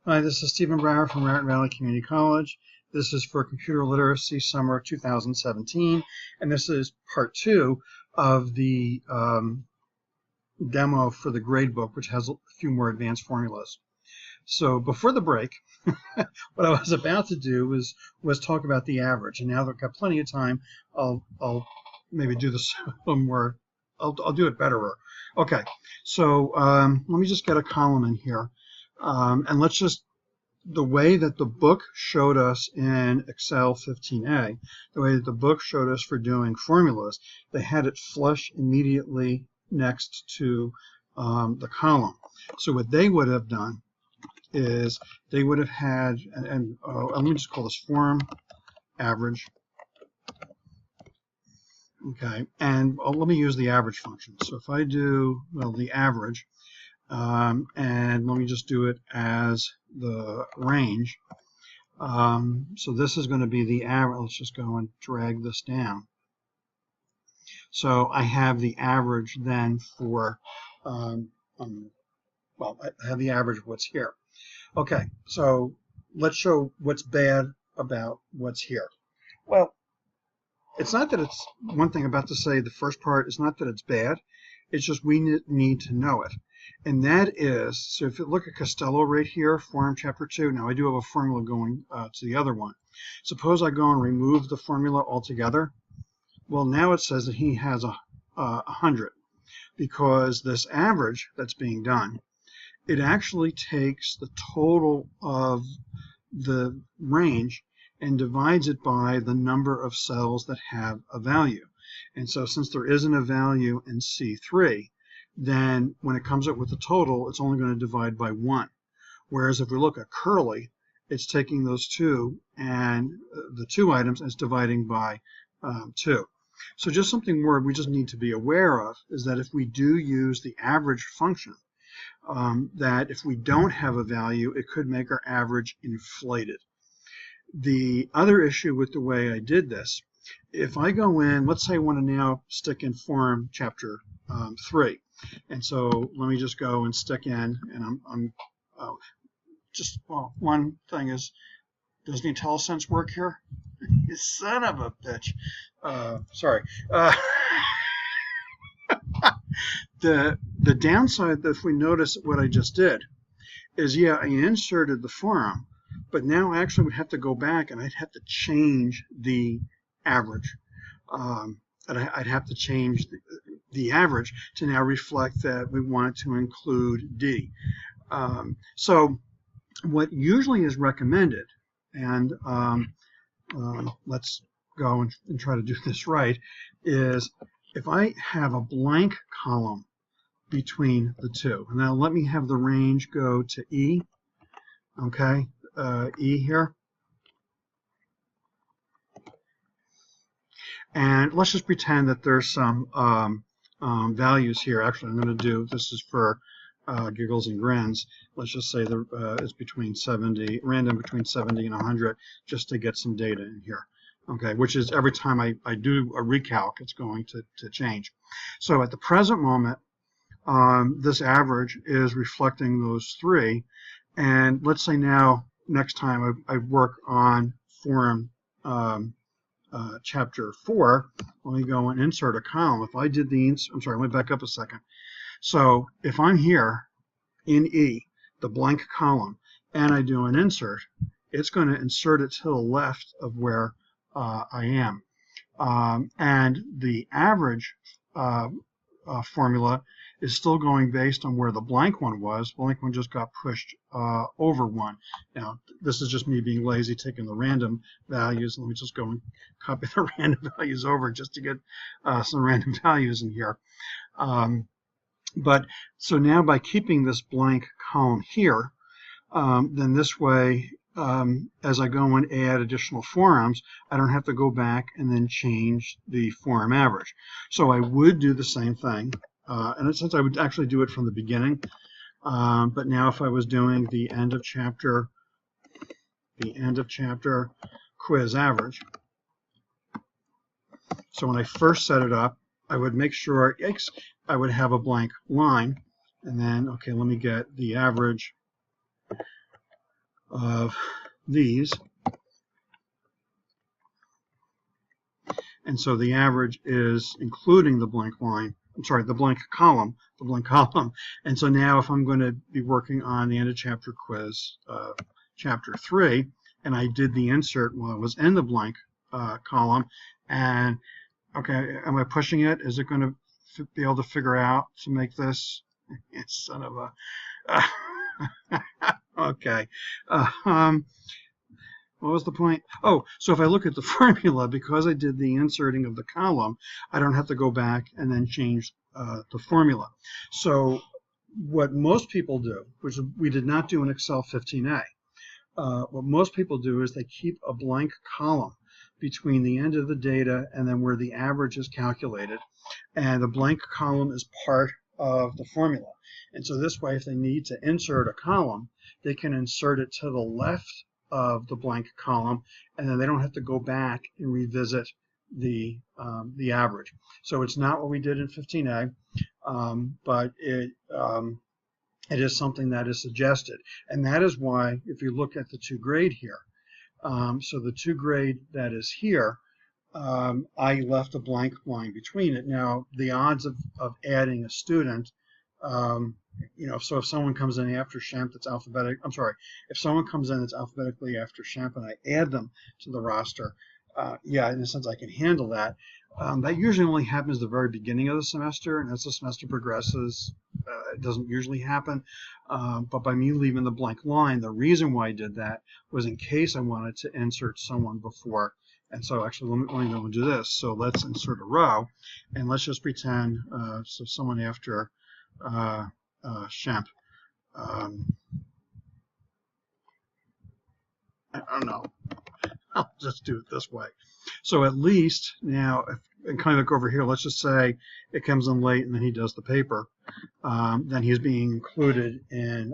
Hi, this is Stephen Brower from Raritan Valley Community College. This is for Computer Literacy Summer 2017, and this is part 2 of the demo for the Gradebook, which has a few more advanced formulas. So before the break, what I was about to do was talk about the average, and now that I've got plenty of time, I'll maybe do this a little more. I'll do it better. Okay, so let me just get a column in here. And let's just, the way that the book showed us in Excel 15a, the way that the book showed us for doing formulas, they had it flush immediately next to the column. So what they would have done is they would have had, and let me just call this form average. Okay, and let me use the average function. So if I do, well, the average, and let me just do it as the range. So this is going to be the average. Let's just go and drag this down. So I have the average then for, well, I have the average of what's here. Okay, so let's show what's bad about what's here. Well, it's not that it's, one thing about to say the first part is not that it's bad, it's just we need to know it. And that is, so if you look at Costello right here, Form Chapter 2, now I do have a formula going to the other one. Suppose I go and remove the formula altogether. Well, now it says that he has 100, because this average that's being done, it actually takes the total of the range and divides it by the number of cells that have a value. And so since there isn't a value in C3, then when it comes up with the total, it's only going to divide by 1. Whereas if we look at curly, it's taking those two and the two items and it's dividing by 2. So just something more we just need to be aware of is that if we do use the average function, that if we don't have a value, it could make our average inflated. The other issue with the way I did this, if I go in, let's say I want to now stick in Form Chapter 3. And so let me just go and stick in, and I'm just, well, one thing is, does the IntelliSense work here? You son of a bitch. Sorry. The downside, if we notice what I just did, is, yeah, I inserted the form, but now I actually would have to go back and I'd have to change the average. And I'd have to change the average to now reflect that we wanted to include D. So what usually is recommended, and let's go and try to do this right, is if I have a blank column between the two, and now let me have the range go to E, okay, E here. And let's just pretend that there's some values here. Actually, I'm going to do, this is for giggles and grins. Let's just say it's between 70, random between 70 and 100, just to get some data in here. Okay, which is every time I do a recalc, it's going to change. So at the present moment, this average is reflecting those three. And let's say now, next time I work on Form Chapter 4, let me go and insert a column. If I did the, I'm sorry, let me back up a second. So if I'm here in E, the blank column, and I do an insert, it's going to insert it to the left of where I am. And the average formula is still going based on where the blank one was. Blank one just got pushed over 1. Now, this is just me being lazy, taking the random values. Let me just go and copy the random values over just to get some random values in here. But so now by keeping this blank column here, then this way, as I go and add additional forms, I don't have to go back and then change the form average. So I would do the same thing. And in a sense, I would actually do it from the beginning. But now if I was doing the end of chapter quiz average, so when I first set it up, I would make sure I would have a blank line, and then, okay, let me get the average of these. And so the average is including the blank line, I'm sorry, the blank column. And so now if I'm going to be working on the end of chapter quiz, chapter 3, and I did the insert while I was in the blank column, and okay, am I pushing it? Is it going to be able to figure out to make this? It's son of a... okay. What was the point? Oh, so if I look at the formula, because I did the inserting of the column, I don't have to go back and then change the formula. So what most people do, which we did not do in Excel 15a, what most people do is they keep a blank column between the end of the data and then where the average is calculated. And the blank column is part of the formula. And so this way, if they need to insert a column, they can insert it to the left of the blank column, and then they don't have to go back and revisit the average. So it's not what we did in 15a, but it is something that is suggested. And that is why, if you look at the 2 grade here, so the 2 grade that is here, I left a blank line between it. Now, the odds of adding a student, you know, so if someone comes in after Shemp that's alphabetic, I'm sorry, if someone comes in that's alphabetically after Shemp and I add them to the roster, yeah, in a sense I can handle that. That usually only happens at the very beginning of the semester, and as the semester progresses, it doesn't usually happen. But by me leaving the blank line, the reason why I did that was in case I wanted to insert someone before. And so actually, let me go and do this. So let's insert a row, and let's just pretend, so someone after Shemp. I don't know. I'll just do it this way. So at least now, and kind of look over here, let's just say it comes in late and then he does the paper. Then he's being included in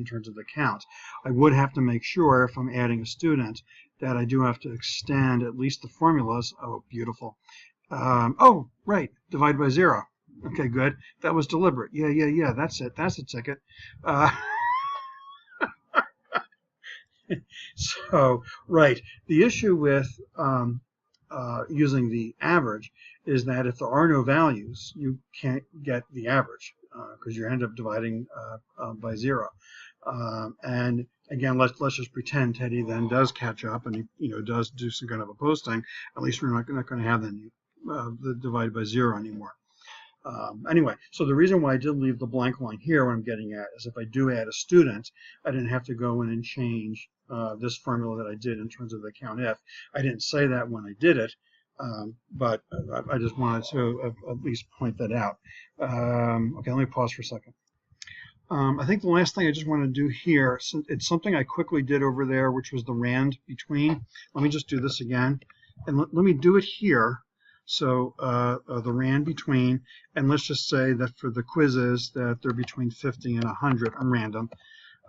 terms of the count. I would have to make sure if I'm adding a student that I do have to extend at least the formulas. Oh, beautiful. Oh, right, divide by 0. Okay, good. That was deliberate. Yeah. That's it. That's the ticket. So, right. The issue with using the average is that if there are no values, you can't get the average because you end up dividing by 0. And again, let's just pretend Teddy then does catch up and he does do some kind of a posting. At least we're not going to have the divide by 0 anymore. Anyway, so the reason why I did leave the blank line here, what I'm getting at, is if I do add a student, I didn't have to go in and change this formula that I did in terms of the COUNTIF. I didn't say that when I did it, but I just wanted to at least point that out. Okay, let me pause for a second. I think the last thing I just want to do here, it's something I quickly did over there, which was the RAND between. Let me just do this again, and let me do it here. So the RAND between, and let's just say that for the quizzes that they're between 50 and 100 on random.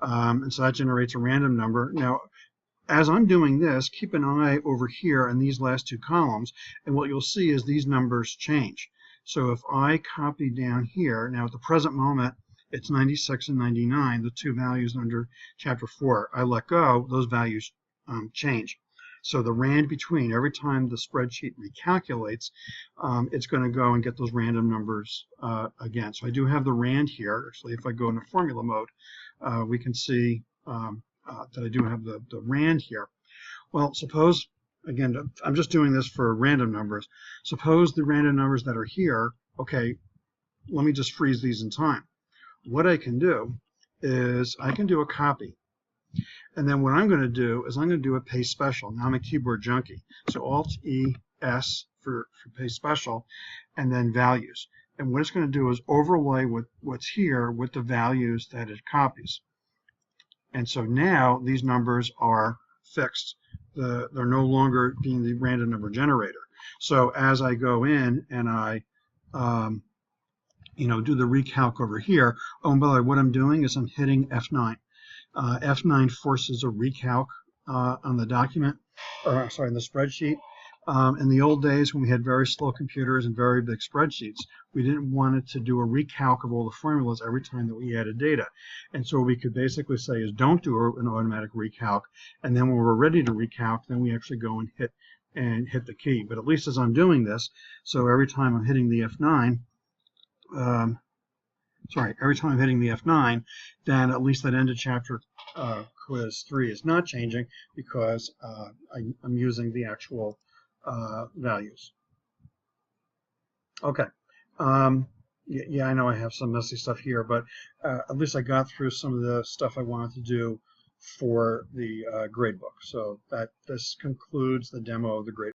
And so that generates a random number. Now, as I'm doing this, keep an eye over here in these last 2 columns, and what you'll see is these numbers change. So if I copy down here, now at the present moment, it's 96 and 99, the 2 values under Chapter 4. I let go, those values change. So the RAND between, every time the spreadsheet recalculates, it's going to go and get those random numbers again. So I do have the RAND here. Actually, if I go into formula mode, we can see that I do have the RAND here. Well, suppose, again, I'm just doing this for random numbers. Suppose the random numbers that are here, okay, let me just freeze these in time. What I can do is I can do a copy. And then what I'm going to do is I'm going to do a paste special. Now I'm a keyboard junkie. So Alt-E-S for paste special, and then values. And what it's going to do is overlay what's here with the values that it copies. And so now these numbers are fixed. They're no longer being the random number generator. So as I go in and I do the recalc over here, oh, and by the way, what I'm doing is I'm hitting F9. F9 forces a recalc on the document, or sorry, in the spreadsheet. In the old days when we had very slow computers and very big spreadsheets, we didn't want it to do a recalc of all the formulas every time that we added data. And so what we could basically say is don't do an automatic recalc, and then when we're ready to recalc, then we actually go and hit the key. But at least as I'm doing this, so every time I'm hitting the F9, every time I'm hitting the F9, then at least that end of chapter quiz 3 is not changing because I'm using the actual values. Okay. Yeah, I know I have some messy stuff here, but at least I got through some of the stuff I wanted to do for the gradebook. So this concludes the demo of the gradebook.